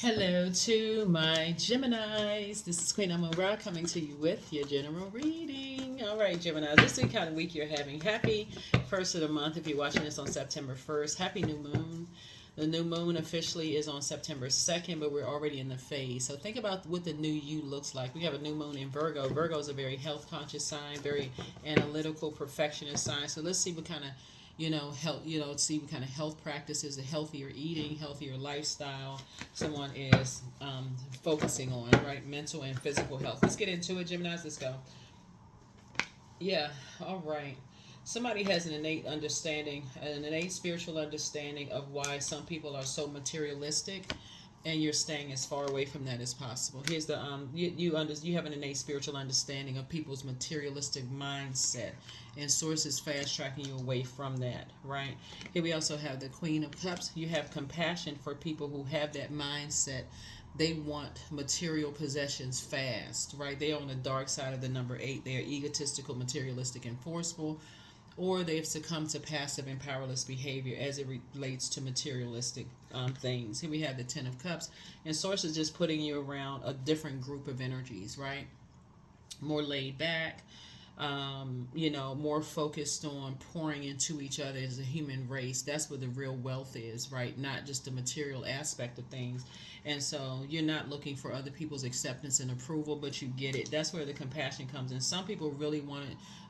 Hello to my Geminis. This is Queen Amun Ra coming to you with your general reading. All right, Geminis, this is the kind of week you're having. Happy first of the month if you're watching this on September 1st. Happy new moon. The new moon officially is on September 2nd, but we're already in the phase. So think about what the new you looks like. We have a new moon in Virgo. Virgo is a very health conscious sign, very analytical, perfectionist sign. So let's see what kind of health, see what kind of health practices, a healthier eating, healthier lifestyle someone is focusing on, right? Mental and physical health. Let's get into it, Geminis. Let's go. Yeah, all right. Somebody has an innate understanding, an innate spiritual understanding of why some people are so materialistic, and you're staying as far away from that as possible. Here's the you have an innate spiritual understanding of people's materialistic mindset, and sources fast tracking you away from that, right? Here we also have the Queen of Cups. You have compassion for people who have that mindset. They want material possessions fast, right? They're on the dark side of the number 8. They are egotistical, materialistic, and forceful, or they've succumbed to passive and powerless behavior as it relates to materialistic things. Here we have the Ten of Cups, and Source is just putting you around a different group of energies, right? More laid back, more focused on pouring into each other as a human race. That's where the real wealth is, right? Not just the material aspect of things. And so you're not looking for other people's acceptance and approval, but you get it. That's where the compassion comes in. Some people really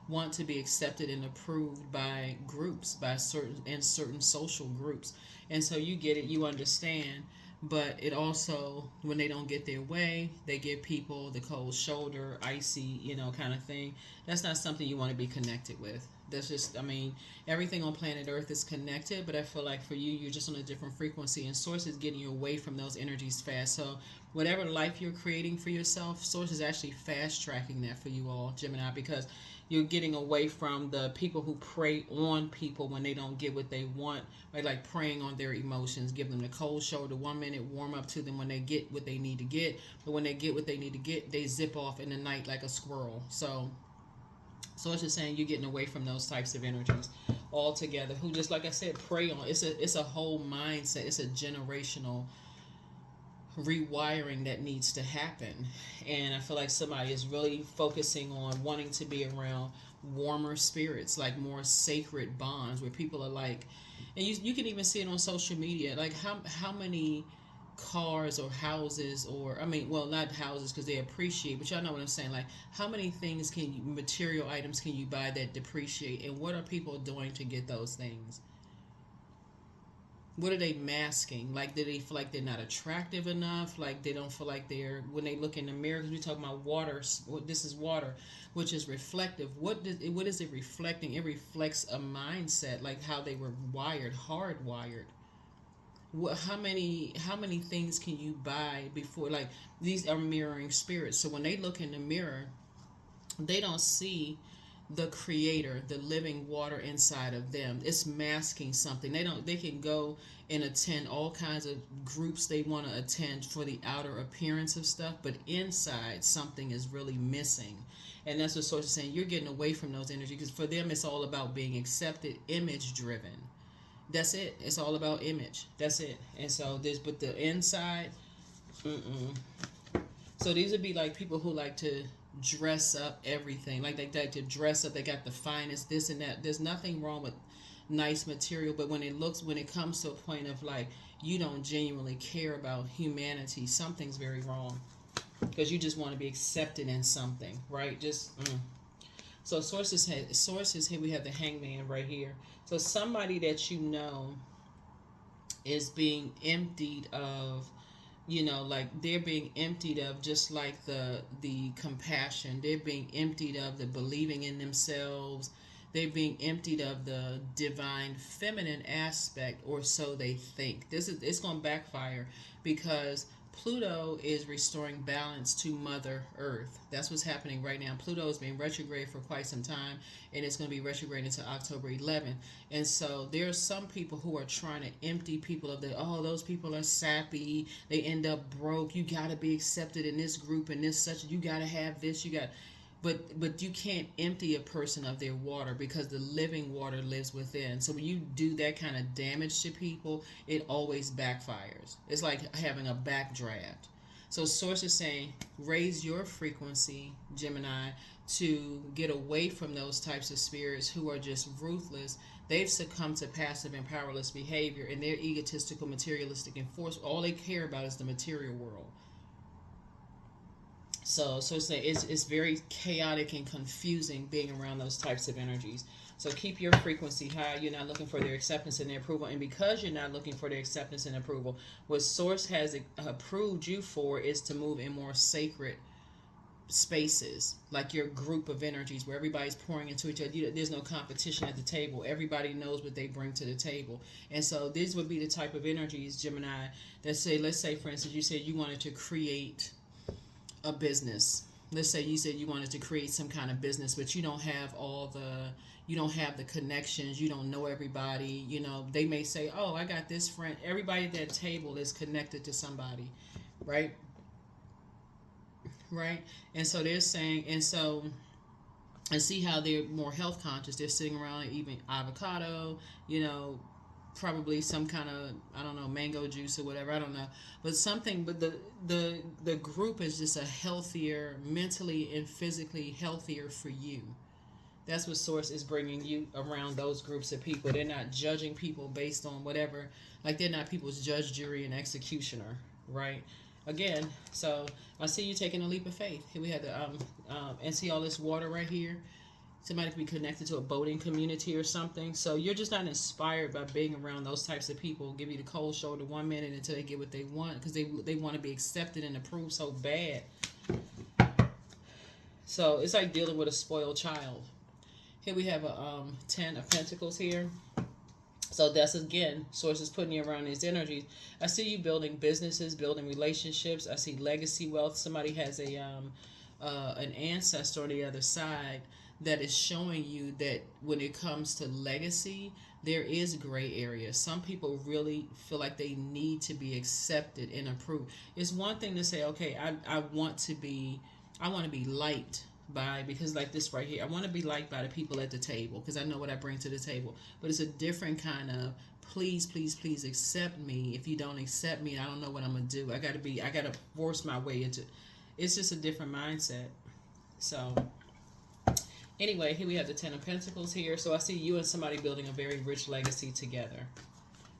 want to be accepted and approved by groups, by certain social groups. And so you get it, you understand. But it also, when they don't get their way, they give people the cold shoulder, icy, kind of thing. That's not something you want to be connected with. That's just, everything on planet Earth is connected, but I feel like for you, you're just on a different frequency, and Source is getting you away from those energies fast. So whatever life you're creating for yourself, Source is actually fast tracking that for you all, Gemini, because you're getting away from the people who prey on people when they don't get what they want, right? Like preying on their emotions, give them the cold shoulder 1 minute, warm up to them when they get what they need to get, but when they get what they need to get, they zip off in the night like a squirrel. So it's just saying you're getting away from those types of energies altogether, who, just like I said, prey on. It's a whole mindset. It's a generational rewiring that needs to happen. And I feel like somebody is really focusing on wanting to be around warmer spirits, like more sacred bonds, where people are like, and you can even see it on social media, like how many cars or houses, or well, not houses because they appreciate, but y'all know what I'm saying, like how many things material items can you buy that depreciate, and what are people doing to get those things? What are they masking? Like, do they feel like they're not attractive enough? Like, they don't feel like they're, when they look in the mirror, because we talk about water, this is water, which is reflective. What is it reflecting? It reflects a mindset, like how they were wired, hardwired. How many things can you buy before, like, these are mirroring spirits. So when they look in the mirror, they don't see the creator, the living water inside of them. It's masking something. They can go and attend all kinds of groups they want to attend for the outer appearance of stuff, but inside something is really missing. And that's what Source is saying. You're getting away from those energies, because for them it's all about being accepted, image driven. That's it. It's all about image. That's it. And so this, but the inside, so these would be like people who like to dress up everything. Like they like to dress up. They got the finest this and that. There's nothing wrong with nice material, but when it comes to a point of like you don't genuinely care about humanity, something's very wrong, because you just want to be accepted in something, right? So sources here. We have the Hangman right here. So somebody that is being emptied of, like they're being emptied of, just like the compassion. They're being emptied of the believing in themselves. They're being emptied of the divine feminine aspect, or so they think. It's going to backfire, because Pluto is restoring balance to Mother Earth. That's what's happening right now. Pluto has been retrograde for quite some time, and it's going to be retrograde until October 11th. And so there are some people who are trying to empty people of those people are sappy. They end up broke. You got to be accepted in this group and this such. You got to have this. but you can't empty a person of their water because the living water lives within. So when you do that kind of damage to people, it always backfires. It's like having a backdraft. So source is saying raise your frequency, Gemini, to get away from those types of spirits who are just ruthless. They've succumbed to passive and powerless behavior, and they're egotistical, materialistic, and forceful. All they care about is the material world. So it's very chaotic and confusing being around those types of energies. So keep your frequency high. You're not looking for their acceptance and their approval. And because you're not looking for their acceptance and approval, what Source has approved you for is to move in more sacred spaces, like your group of energies where everybody's pouring into each other. There's no competition at the table. Everybody knows what they bring to the table. And so these would be the type of energies, Gemini, that say, let's say, for instance, you said you wanted to create a business. Let's say you said you wanted to create some kind of business, but you don't have the connections, you don't know everybody. They may say, oh, I got this friend. Everybody at that table is connected to somebody, right? And so they're saying, and see how they're more health conscious. They're sitting around eating avocado, probably some kind of, I don't know, mango juice or whatever, I don't know, but something. But the group is just a healthier, mentally and physically healthier for you. That's what Source is bringing you around those groups of people. They're not judging people based on whatever, like they're not people's judge, jury, and executioner, right? Again, so I see you taking a leap of faith. Here we have and see all this water right here. Somebody could be connected to a boating community or something. So you're just not inspired by being around those types of people. Give you the cold shoulder 1 minute until they get what they want, because they want to be accepted and approved so bad. So it's like dealing with a spoiled child. Here we have a 10 of Pentacles here. So that's, again, Source is putting you around these energies. I see you building businesses, building relationships. I see legacy wealth. Somebody has an ancestor on the other side that is showing you that when it comes to legacy, there is gray area. Some people really feel like they need to be accepted and approved. It's one thing to say, okay, I want to be liked by, because like this right here, I want to be liked by the people at the table because I know what I bring to the table. But it's a different kind of please accept me. If you don't accept me, I don't know what I'm gonna do. I gotta force my way into. It's just a different mindset. So anyway, here we have the 10 of Pentacles here. So I see you and somebody building a very rich legacy together.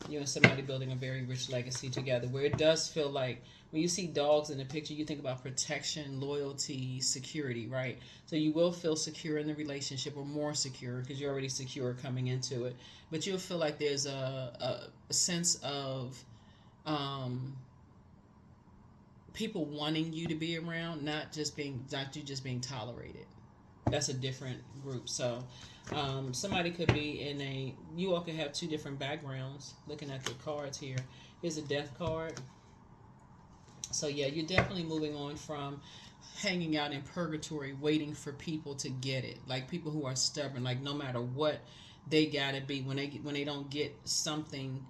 You and somebody building a very rich legacy together, where it does feel like when you see dogs in the picture, you think about protection, loyalty, security, right? So you will feel secure in the relationship, or more secure because you're already secure coming into it. But you'll feel like there's a sense of people wanting you to be around, not you just being tolerated. That's a different group. So somebody could be you all could have two different backgrounds. Looking at the cards here, here's a death card. So yeah, you're definitely moving on from hanging out in purgatory waiting for people to get it. Like people who are stubborn, like no matter what, they gotta be, when they don't get something,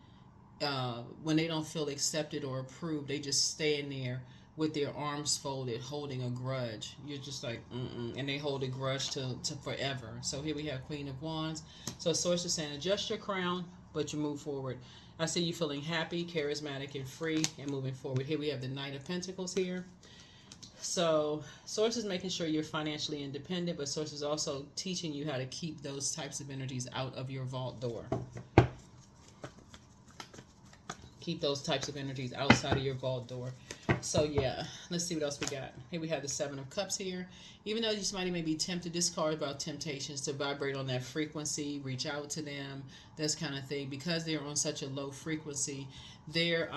when they don't feel accepted or approved, they just stay in there with their arms folded, holding a grudge. You're just like, and they hold a grudge to forever. So here we have Queen of Wands. So Source is saying, adjust your crown, but you move forward. I see you feeling happy, charismatic, and free, and moving forward. Here we have the Knight of Pentacles here. So Source is making sure you're financially independent, but Source is also teaching you how to keep those types of energies out of your vault door. Keep those types of energies outside of your vault door. So yeah, let's see what else we got. Here we have the 7 of Cups here. Even though somebody may be tempted, this card is about temptations to vibrate on that frequency, reach out to them, this kind of thing. Because they're on such a low frequency, they're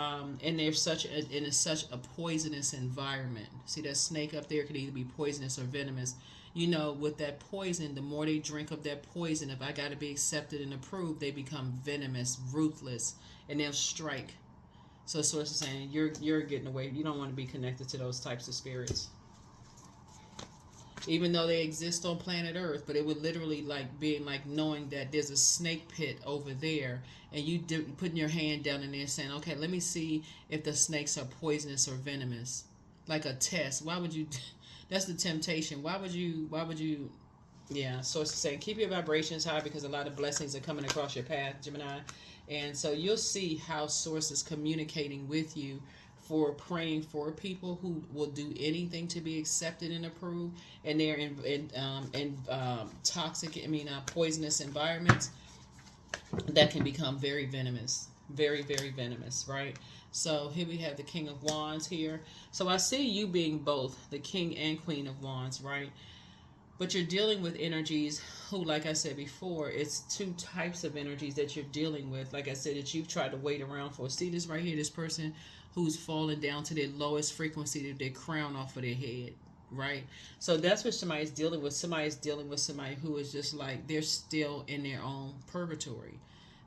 such a poisonous environment. See that snake up there could either be poisonous or venomous. With that poison, the more they drink of that poison, if I got to be accepted and approved, they become venomous, ruthless, and they'll strike. So Source is saying you're getting away. You don't want to be connected to those types of spirits, even though they exist on planet Earth. But it would literally like being like knowing that there's a snake pit over there, and you putting your hand down in there saying, okay, let me see if the snakes are poisonous or venomous. like a test. Why would you? That's the temptation. Why would you? Yeah, source is saying keep your vibrations high because a lot of blessings are coming across your path, Gemini. And so you'll see how source is communicating with you for praying for people who will do anything to be accepted and approved, and they're in toxic, poisonous environments that can become very venomous, very, very venomous, right? So here we have the King of Wands here. So I see you being both the King and Queen of Wands, right? But you're dealing with energies who, like I said before, it's two types of energies that you're dealing with. Like I said, that you've tried to wait around for. See this right here, this person who's fallen down to their lowest frequency, their crown off of their head, right? So that's what somebody's dealing with. Somebody's dealing with somebody who is just like, they're still in their own purgatory.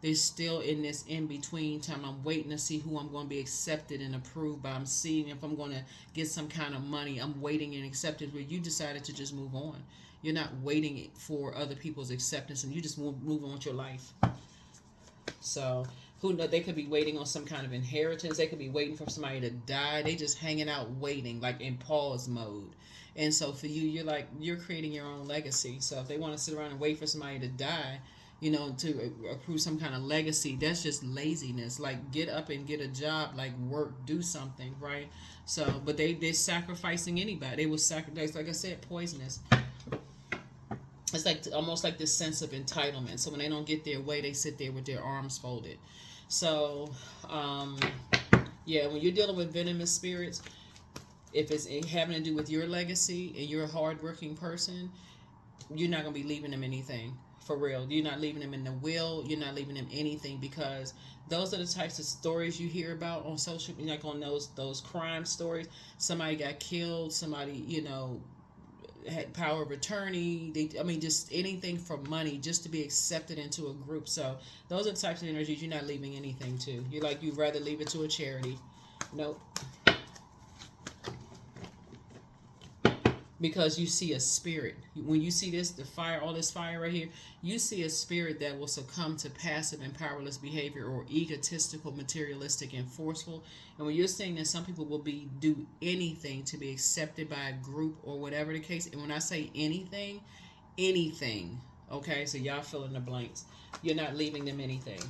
They're still in this in-between time. I'm waiting to see who I'm going to be accepted and approved by. I'm seeing if I'm going to get some kind of money. I'm waiting and accepted, where you decided to just move on. You're not waiting for other people's acceptance, and you just move on with your life. So who knows? They could be waiting on some kind of inheritance. They could be waiting for somebody to die. They just hanging out waiting, like in pause mode. And so for you, you're creating your own legacy. So if they want to sit around and wait for somebody to die, to accrue some kind of legacy, that's just laziness. Like, get up and get a job, like work, do something, right? So, but they're sacrificing anybody. They will sacrifice, like I said, poisonous. It's like almost like this sense of entitlement. So when they don't get their way, they sit there with their arms folded. So, yeah, when you're dealing with venomous spirits, if it's having to do with your legacy and you're a hardworking person, you're not going to be leaving them anything. For real. You're not leaving them in the will. You're not leaving them anything, because those are the types of stories you hear about on social media, like on those crime stories. Somebody got killed. Somebody, had power of attorney. Just anything for money, just to be accepted into a group. So those are the types of energies you're not leaving anything to. You'd rather leave it to a charity. Nope. Because you see a spirit. When you see this, the fire, all this fire right here, you see a spirit that will succumb to passive and powerless behavior, or egotistical, materialistic, and forceful. And when you're saying that some people will do anything to be accepted by a group or whatever the case, and when I say anything, okay, so y'all fill in the blanks. You're not leaving them anything.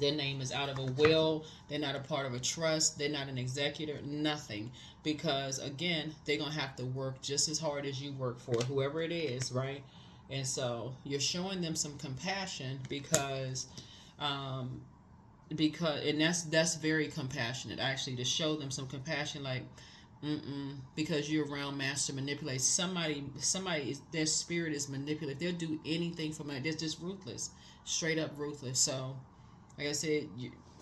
Their name is out of a will. They're not a part of a trust. They're not an executor. Nothing. Because, again, they're going to have to work just as hard as you work for whoever it is, right? And so you're showing them some compassion because and that's very compassionate, actually, to show them some compassion, like, because you're around master manipulate. Somebody, their spirit is manipulative. They'll do anything for money. They're just ruthless, straight up ruthless. So, like I said,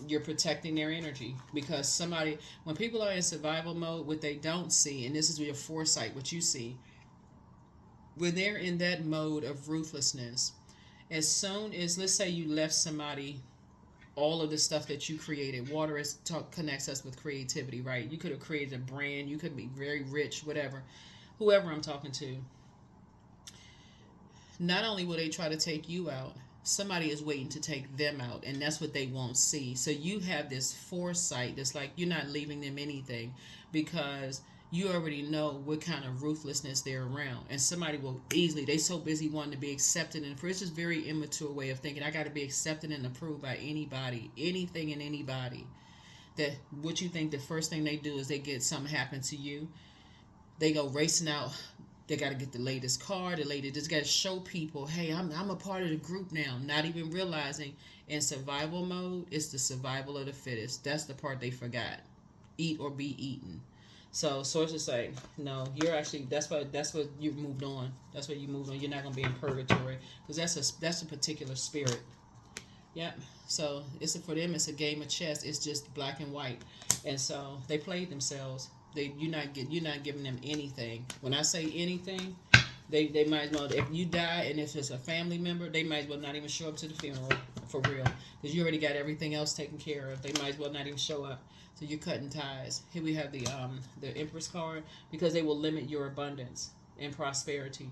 you're protecting their energy, because when people are in survival mode, what they don't see, and this is your foresight, what you see, when they're in that mode of ruthlessness, as soon as, let's say you left somebody all of the stuff that you created. Water connects us with creativity, right? You could have created a brand. You could be very rich, whatever. Whoever I'm talking to. Not only will they try to take you out, somebody is waiting to take them out, and that's what they won't see. So you have this foresight that's like you're not leaving them anything, because you already know what kind of ruthlessness they're around. And somebody will easily, they so busy wanting to be accepted and approved. It's just very immature way of thinking. I got to be accepted and approved by anybody, anything and anybody. That what you think the first thing they do is they get something happen to you, they go racing out. They got to get the latest car, just got to show people, hey, I'm a part of the group now. Not even realizing in survival mode, it's the survival of the fittest. That's the part they forgot. Eat or be eaten. So sources say, no, you're actually, that's what you moved on. That's what you moved on. You're not going to be in purgatory, because that's a particular spirit. Yep. So for them, it's a game of chess. It's just black and white. And so they played themselves. You're not giving them anything. When I say anything, they might as well, if you die and if it's a family member, they might as well not even show up to the funeral, for real, because you already got everything else taken care of. They might as well not even show up. So you're cutting ties. Here we have the Empress card, because they will limit your abundance and prosperity,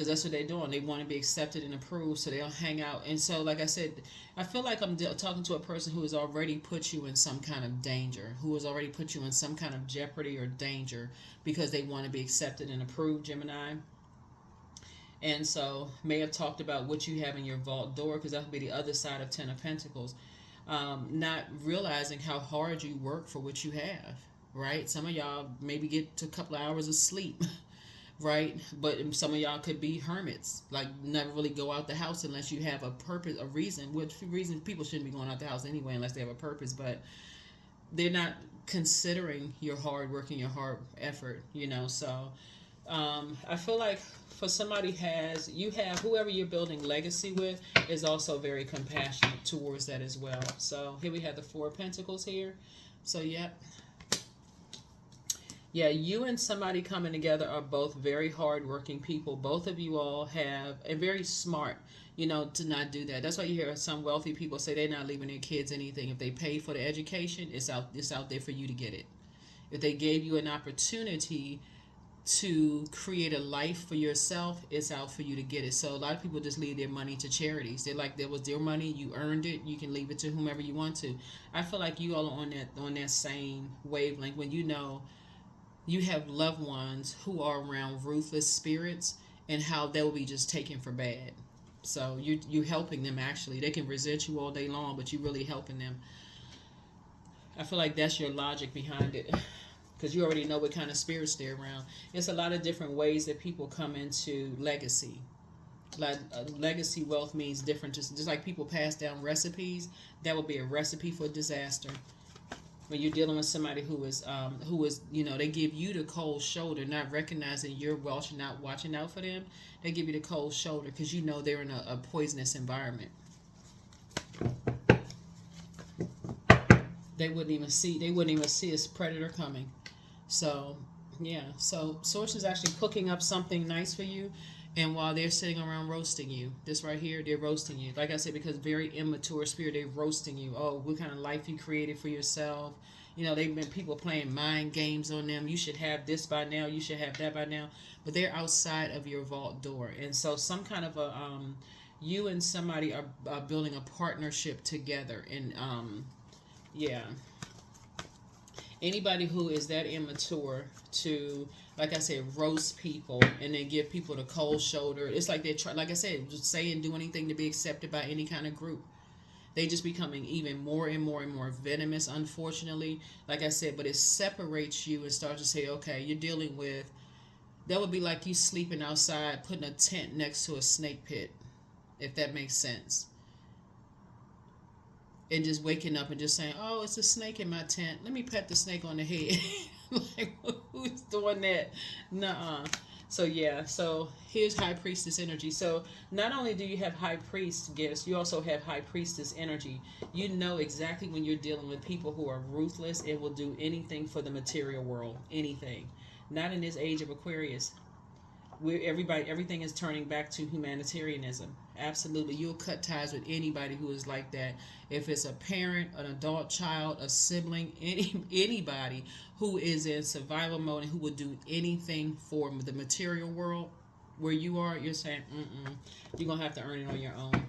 because that's what they're doing. They want to be accepted and approved, so they'll hang out. And so, like I said, I feel like I'm talking to a person who has already put you in some kind of danger, who has already put you in some kind of jeopardy or danger because they want to be accepted and approved, Gemini. And so, may have talked about what you have in your vault door, because that would be the other side of Ten of Pentacles. Not realizing how hard you work for what you have, right? Some of y'all maybe get to a couple of hours of sleep, right? But some of y'all could be hermits, like never really go out the house unless you have a purpose, a reason. Which reason people shouldn't be going out the house anyway unless they have a purpose, but they're not considering your hard work and your hard effort, you know. So I feel like for somebody you have whoever you're building legacy with is also very compassionate towards that as well. So here we have the Four of Pentacles here. So yeah, you and somebody coming together are both very hardworking people. Both of you all have, and very smart, you know, to not do that. That's why you hear some wealthy people say they're not leaving their kids anything. If they pay for the education, it's out there for you to get it. If they gave you an opportunity to create a life for yourself, it's out for you to get it. So a lot of people just leave their money to charities. They're like, that was their money, you earned it, you can leave it to whomever you want to. I feel like you all are on that same wavelength when you know you have loved ones who are around ruthless spirits and how they'll be just taken for bad. So you're helping them actually. They can resent you all day long, but you're really helping them. I feel like that's your logic behind it, because you already know what kind of spirits they're around. It's a lot of different ways that people come into legacy. Like legacy wealth means different. Just like people pass down recipes, that would be a recipe for disaster. When you're dealing with somebody who is, you know, they give you the cold shoulder, not recognizing you're Welsh and not watching out for them. They give you the cold shoulder because you know they're in a poisonous environment. They wouldn't even see a predator coming. So, yeah. So, Source is actually cooking up something nice for you. And while they're sitting around roasting you, this right here, they're roasting you. Like I said, because very immature spirit, they're roasting you. Oh, what kind of life you created for yourself. You know, they've been people playing mind games on them. You should have this by now. You should have that by now. But they're outside of your vault door. And so some kind of a, you and somebody are building a partnership together. And, yeah. Anybody who is that immature to, like I said, roast people and then give people the cold shoulder. It's like they try, like I said, just say and do anything to be accepted by any kind of group. They just becoming even more and more and more venomous, unfortunately. Like I said, but it separates you and starts to say, okay, you're dealing with, that would be like you sleeping outside, putting a tent next to a snake pit, if that makes sense. And just waking up and just saying, oh, it's a snake in my tent. Let me pet the snake on the head. Like, who's doing that? Nuh-uh. So, yeah. So, here's High Priestess energy. So, not only do you have High Priest gifts, you also have High Priestess energy. You know exactly when you're dealing with people who are ruthless and will do anything for the material world. Anything. Not in this age of Aquarius. Everything is turning back to humanitarianism. Absolutely. You'll cut ties with anybody who is like that. If it's a parent, an adult child, a sibling, anybody who is in survival mode and who will do anything for the material world where you are, you're saying, you're going to have to earn it on your own.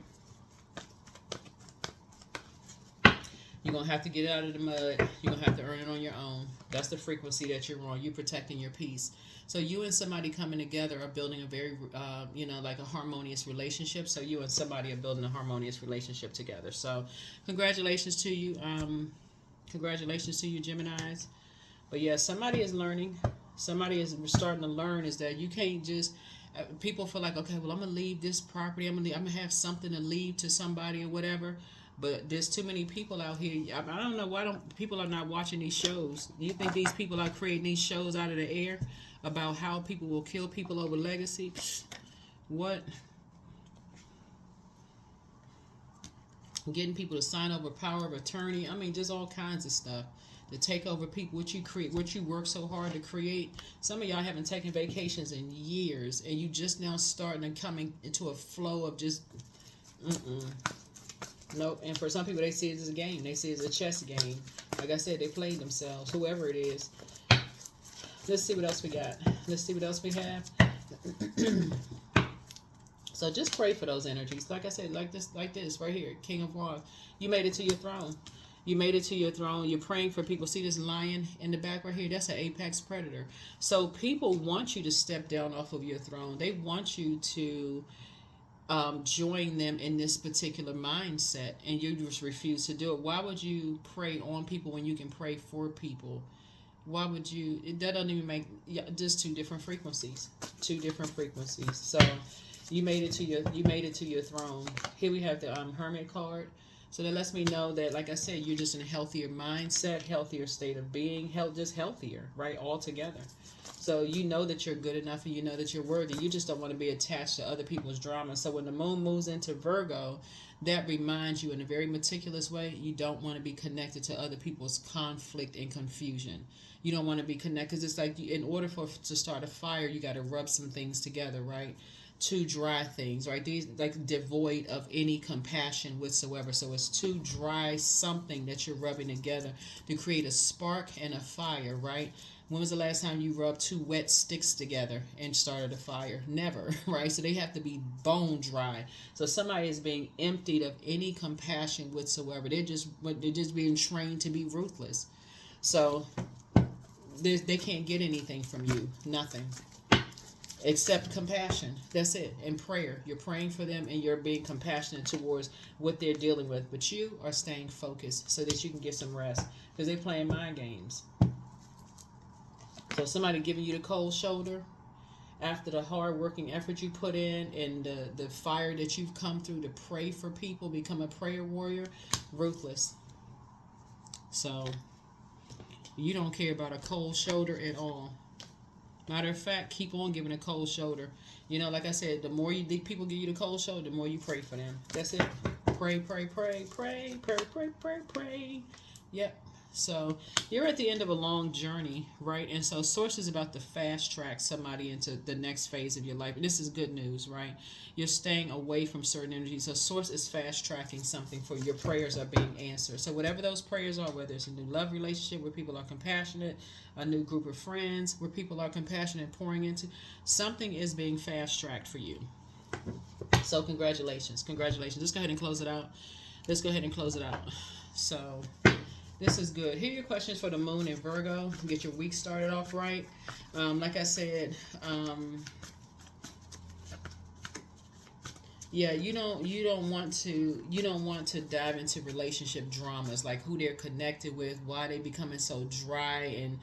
You're going to have to get out of the mud. You're going to have to earn it on your own. That's the frequency that you're on. You're protecting your peace. So you and somebody coming together are building a very, like a harmonious relationship. So you and somebody are building a harmonious relationship together. So congratulations to you. Congratulations to you, Geminis. But yeah, somebody is learning. Somebody is starting to learn is that you can't just, people feel like, okay, well, I'm going to leave this property. I'm going to have something to leave to somebody or whatever. But there's too many people out here. I don't know why people are not watching these shows. Do you think these people are creating these shows out of the air about how people will kill people over legacy? What? Getting people to sign over power of attorney. I mean, just all kinds of stuff to take over people. What you create, what you work so hard to create. Some of y'all haven't taken vacations in years, and you just now starting and coming into a flow of just. Nope. And for some people, they see it as a game. They see it as a chess game. Like I said, they played themselves, whoever it is. Let's see what else we got. Let's see what else we have. So just pray for those energies. Like I said, like this right here, King of Wands. You made it to your throne. You made it to your throne. You're praying for people. See this lion in the back right here? That's an apex predator. So people want you to step down off of your throne. They want you to join them in this particular mindset, and you just refuse to do it. Why would you pray on people when you can pray for people? Why would you? That doesn't even make, just two different frequencies. Two different frequencies. So you made it to your throne. Here we have the Hermit card. So that lets me know that, like I said, you're just in a healthier mindset, healthier state of being, just healthier, right, altogether. So you know that you're good enough, and you know that you're worthy. You just don't want to be attached to other people's drama. So when the moon moves into Virgo, that reminds you in a very meticulous way, you don't want to be connected to other people's conflict and confusion. You don't want to be connected, because it's like, in order to start a fire, you got to rub some things together, right? Two dry things, right? These like devoid of any compassion whatsoever. So it's two dry something that you're rubbing together to create a spark and a fire, right? When was the last time you rubbed two wet sticks together and started a fire? Never, right? So they have to be bone dry. So somebody is being emptied of any compassion whatsoever. They're just being trained to be ruthless. So they can't get anything from you, nothing. Except compassion. That's it. And prayer. You're praying for them, and you're being compassionate towards what they're dealing with. But you are staying focused so that you can get some rest, because they're playing mind games. So somebody giving you the cold shoulder after the hard working effort you put in, and the fire that you've come through to pray for people, become a prayer warrior, ruthless. So you don't care about a cold shoulder at all. Matter of fact, keep on giving a cold shoulder. You know, like I said, the more people give you the cold shoulder, the more you pray for them. That's it. Pray, pray, pray, pray, pray, pray, pray, pray. Yep. So you're at the end of a long journey, right? And so Source is about to fast track somebody into the next phase of your life. And this is good news, right? You're staying away from certain energies. So Source is fast tracking something for your prayers are being answered. So whatever those prayers are, whether it's a new love relationship where people are compassionate, a new group of friends where people are compassionate and pouring into, something is being fast tracked for you. So congratulations. Congratulations. Let's go ahead and close it out. So this is good. Here are your questions for the moon in Virgo. Get your week started off right. Like I said, yeah, you don't want to dive into relationship dramas, like who they're connected with, why they becoming so dry and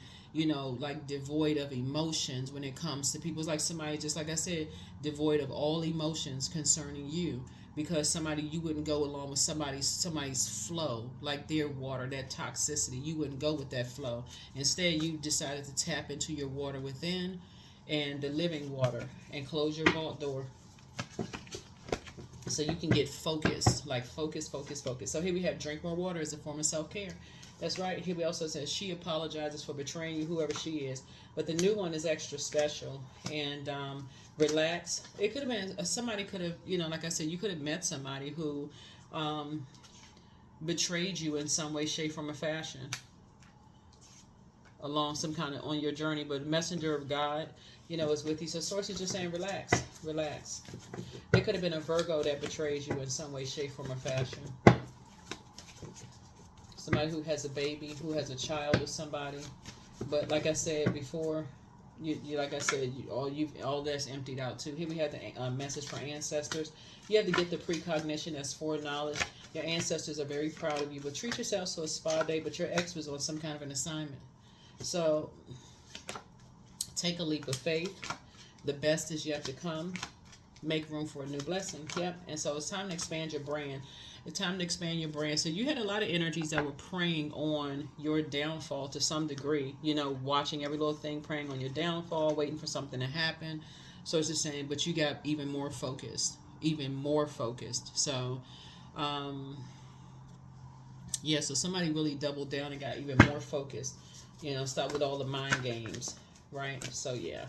like devoid of emotions when it comes to people. It's like somebody, just like I said, devoid of all emotions concerning you. Because you wouldn't go along with somebody's flow, like their water, that toxicity. You wouldn't go with that flow. Instead, you decided to tap into your water within and the living water, and close your vault door so you can get focused, like focus. So here we have drink more water as a form of self-care. That's right. Here we also says she apologizes for betraying you, whoever she is. But the new one is extra special. And relax. It could have been, somebody could have, like I said, you could have met somebody who betrayed you in some way, shape, form, or fashion along some kind of on your journey. But messenger of God, is with you. So Source is just saying relax. It could have been a Virgo that betrays you in some way, shape, form, or fashion. Somebody who has a baby, who has a child with somebody. But like I said before, all that's emptied out too. Here we have the message for ancestors. You have to get the precognition, that's foreknowledge. Your ancestors are very proud of you, but treat yourself so a spa day. But your ex was on some kind of an assignment, so take a leap of faith. The best is yet to come. Make room for a new blessing. Yep. And so it's time to expand your brand. It's time to expand your brand. So you had a lot of energies that were preying on your downfall to some degree. Watching every little thing, preying on your downfall, waiting for something to happen. So it's just saying, but you got even more focused. So, so somebody really doubled down and got even more focused. Stop with all the mind games, right? So, yeah.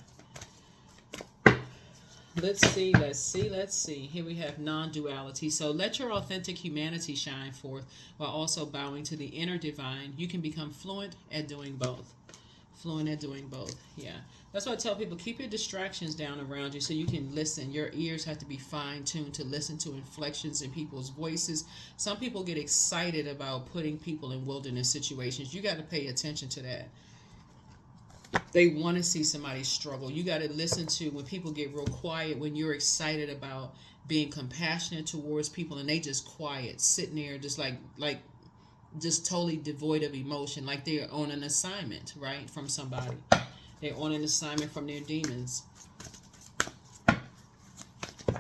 Let's see. Here we have non-duality. So let your authentic humanity shine forth while also bowing to the inner divine. You can become fluent at doing both. Fluent at doing both. Yeah. That's why I tell people, keep your distractions down around you so you can listen. Your ears have to be fine-tuned to listen to inflections in people's voices. Some people get excited about putting people in wilderness situations. You got to pay attention to that. They want to see somebody struggle. You got to listen to when people get real quiet, when you're excited about being compassionate towards people and they just quiet, sitting there just like just totally devoid of emotion, like they're on an assignment, right, from somebody. They're on an assignment from their demons.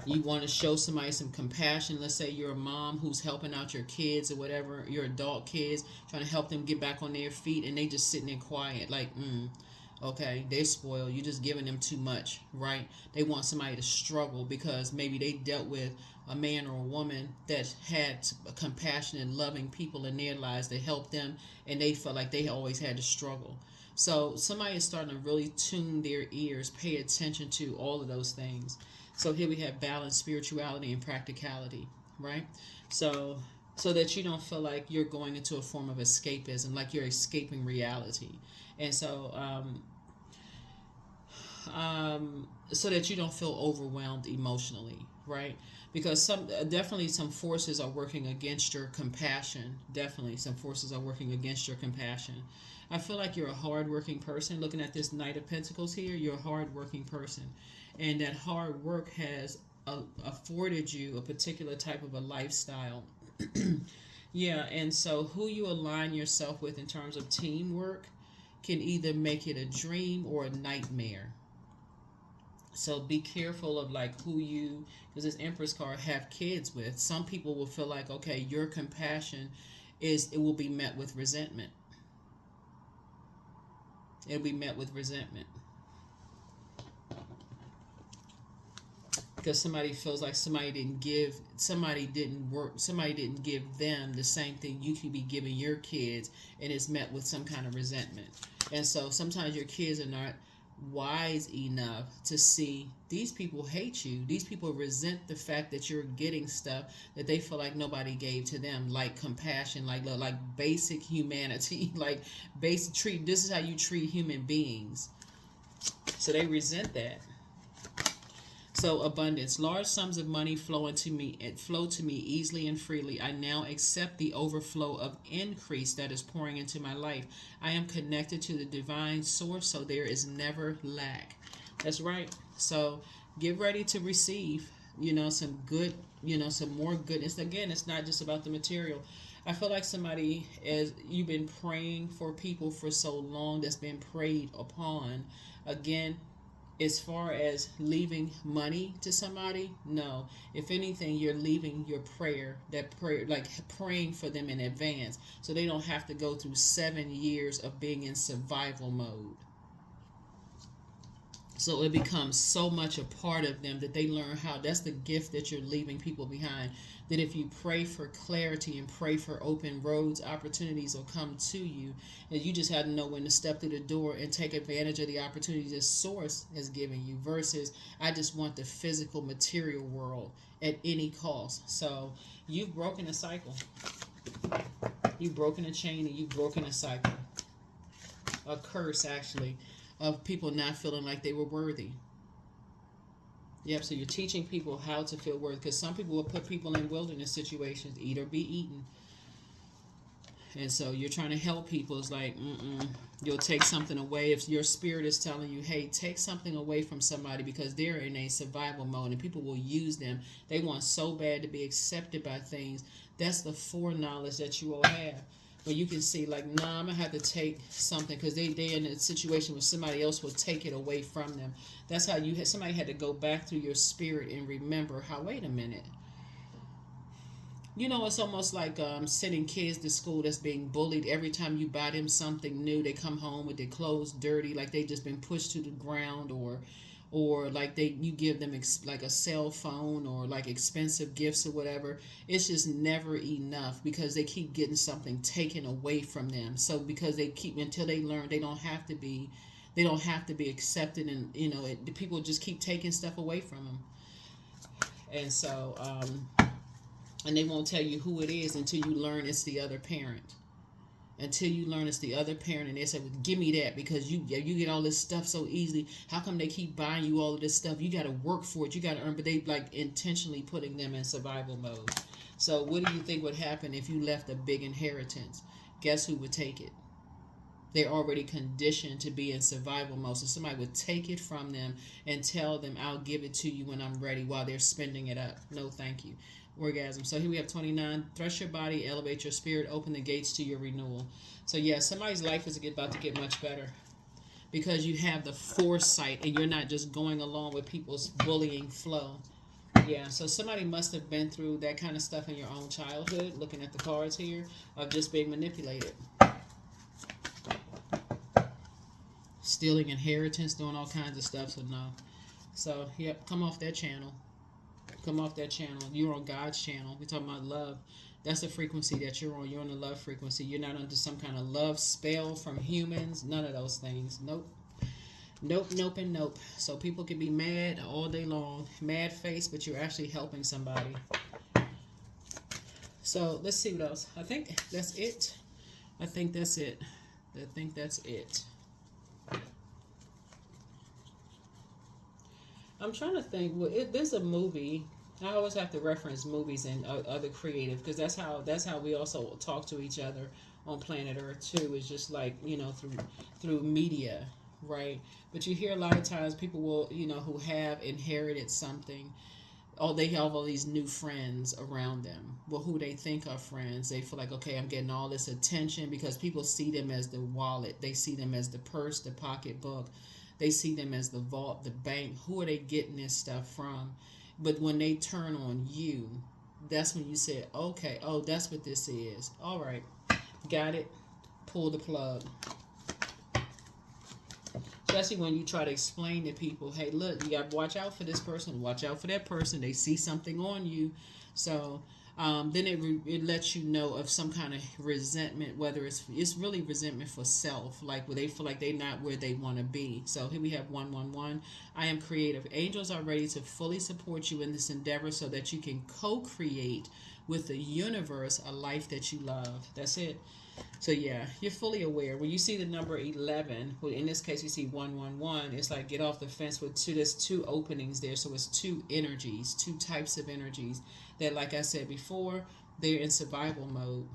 You want to show somebody some compassion. Let's say you're a mom who's helping out your kids or whatever, your adult kids, trying to help them get back on their feet, and they just sitting there quiet, like, okay, they spoiled. You're just giving them too much, right? They want somebody to struggle because maybe they dealt with a man or a woman that had compassionate, loving people in their lives that helped them, and they felt like they always had to struggle. So somebody is starting to really tune their ears, pay attention to all of those things. So here we have balance, spirituality, and practicality, right? So that you don't feel like you're going into a form of escapism, like you're escaping reality. And so that you don't feel overwhelmed emotionally, right? Because definitely some forces are working against your compassion. Definitely some forces are working against your compassion. I feel like you're a hardworking person. Looking at this Knight of Pentacles here, you're a hardworking person. And that hard work has afforded you a particular type of a lifestyle. Yeah, and so who you align yourself with in terms of teamwork can either make it a dream or a nightmare. So be careful of like who you, because this Empress card, have kids with. Some people will feel like, okay, your compassion it will be met with resentment. It'll be met with resentment. Because somebody feels like somebody didn't give them the same thing you could be giving your kids, and it's met with some kind of resentment. And so sometimes your kids are not wise enough to see these people hate you. These people resent the fact that you're getting stuff that they feel like nobody gave to them, like compassion, like basic humanity, like basic this is how you treat human beings. So they resent that. So abundance, large sums of money flow to me easily and freely. I now accept the overflow of increase that is pouring into my life. I am connected to the divine source, so there is never lack. That's right. So get ready to receive, some good, some more goodness. Again, it's not just about the material. I feel like somebody, as you've been praying for people for so long, that's been preyed upon. Again, as far as leaving money to somebody, no. If anything, you're leaving your prayer, like praying for them in advance, so they don't have to go through 7 years of being in survival mode. So it becomes so much a part of them that they learn how. That's the gift that you're leaving people behind. That if you pray for clarity and pray for open roads, opportunities will come to you. And you just have to know when to step through the door and take advantage of the opportunities that Source has given you. Versus, I just want the physical material world at any cost. So you've broken a cycle. You've broken a chain and you've broken a cycle. A curse, actually, of people not feeling like they were worthy. Yep, so you're teaching people how to feel worthy, because some people will put people in wilderness situations, eat or be eaten. And so you're trying to help people. It's like, you'll take something away. If your spirit is telling you, hey, take something away from somebody because they're in a survival mode and people will use them. They want so bad to be accepted by things. That's the foreknowledge that you all have. But you can see, like, nah, I'm going to have to take something because they're in a situation where somebody else will take it away from them. That's how somebody had to go back through your spirit and remember how, wait a minute. It's almost like sending kids to school that's being bullied. Every time you buy them something new, they come home with their clothes dirty, like they just been pushed to the ground, or like you give them like a cell phone or like expensive gifts or whatever. It's just never enough because they keep getting something taken away from them. So because until they learn they don't have to be accepted, and people just keep taking stuff away from them. And so and they won't tell you who it is until you learn it's the other parent. until you learn it's the other parent, and they say, well, give me that because you get all this stuff so easily. How come they keep buying you all of this stuff? You got to work for it. You got to earn. But they like intentionally putting them in survival mode. So what do you think would happen if you left a big inheritance? Guess who would take it? They're already conditioned to be in survival mode. So somebody would take it from them and tell them, I'll give it to you when I'm ready, while they're spending it up. No, thank you. Orgasm. So here we have 29. Thrust your body, elevate your spirit, open the gates to your renewal. So yeah, somebody's life is about to get much better because you have the foresight and you're not just going along with people's bullying flow. Yeah, so somebody must have been through that kind of stuff in your own childhood, looking at the cards here, of just being manipulated. Stealing inheritance, doing all kinds of stuff, so no. So, yep, come off that channel. Come off that channel. You're on God's channel. We're talking about love. That's the frequency that you're on. You're on the love frequency. You're not under some kind of love spell from humans. None of those things. Nope. Nope, nope, and nope. So people can be mad all day long. Mad face, but you're actually helping somebody. So, let's see what else. I think that's it. I think that's it. I'm trying to think. Well, there's a movie. I always have to reference movies and other creative because that's how we also talk to each other on planet Earth too. Is just like through media, right? But you hear a lot of times people will who have inherited something. Oh, they have all these new friends around them. Well, who they think are friends, they feel like, okay, I'm getting all this attention because people see them as the wallet. They see them as the purse, the pocketbook. They see them as the vault, the bank. Who are they getting this stuff from? But when they turn on you, that's when you say, okay, oh, that's what this is. All right, got it. Pull the plug. Especially when you try to explain to people, hey, look, you got to watch out for this person, watch out for that person. They see something on you. So then it lets you know of some kind of resentment, whether it's really resentment for self, like where they feel like they're not where they want to be. So here we have 111. I am creative. Angels are ready to fully support you in this endeavor so that you can co-create with the universe a life that you love. That's it. So yeah, you're fully aware. When you see the number 11, well, in this case you see 111, it's like get off the fence with two. There's two openings there, so it's two energies, two types of energies that, like I said before, they're in survival mode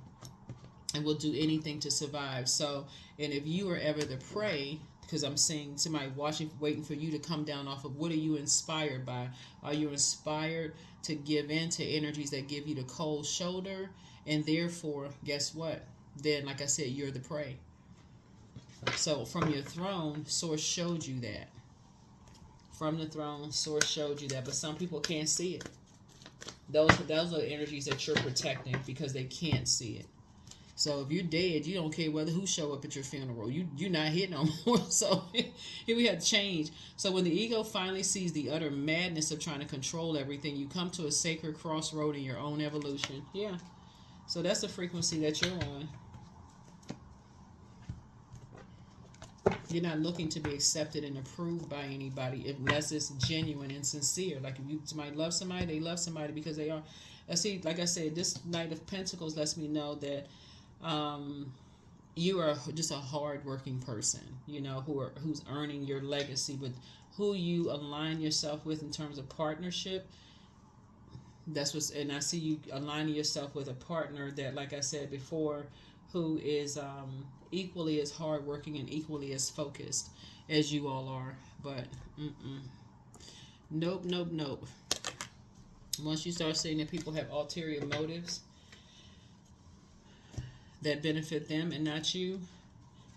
and will do anything to survive. So, and if you are ever the prey, because I'm seeing somebody watching, waiting for you to come down off of, what are you inspired by? Are you inspired to give in to energies that give you the cold shoulder? And therefore, guess what? Then, like I said, you're the prey. So from your throne, Source showed you that. From the throne, Source showed you that. But some people can't see it. Those are the energies that you're protecting because they can't see it. So if you're dead, you don't care whether who show up at your funeral. You're not here no more. So here we have change. So when the ego finally sees the utter madness of trying to control everything, you come to a sacred crossroad in your own evolution. Yeah. So that's the frequency that you're on. You're not looking to be accepted and approved by anybody unless it's genuine and sincere. Like if you might love somebody, they love somebody because they are. See, like I said, this Knight of Pentacles lets me know that you are just a hard-working person, who's earning your legacy. But who you align yourself with in terms of partnership, that's what's. And I see you aligning yourself with a partner that, like I said before, who is equally as hardworking and equally as focused as you all are. But nope, nope, nope. Once you start seeing that people have ulterior motives that benefit them and not you,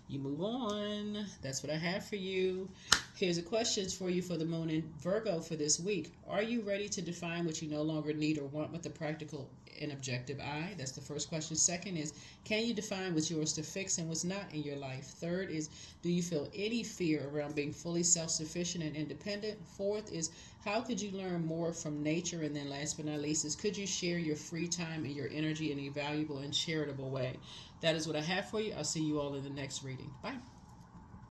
you move on. That's what I have for you. Here's the questions for you for the moon in Virgo for this week. Are you ready to define what you no longer need or want with a practical and objective eye? That's the first question. Second is, can you define what's yours to fix and what's not in your life? Third is, do you feel any fear around being fully self-sufficient and independent? Fourth is, how could you learn more from nature? And then last but not least is, could you share your free time and your energy in a valuable and charitable way? That is what I have for you. I'll see you all in the next reading. Bye.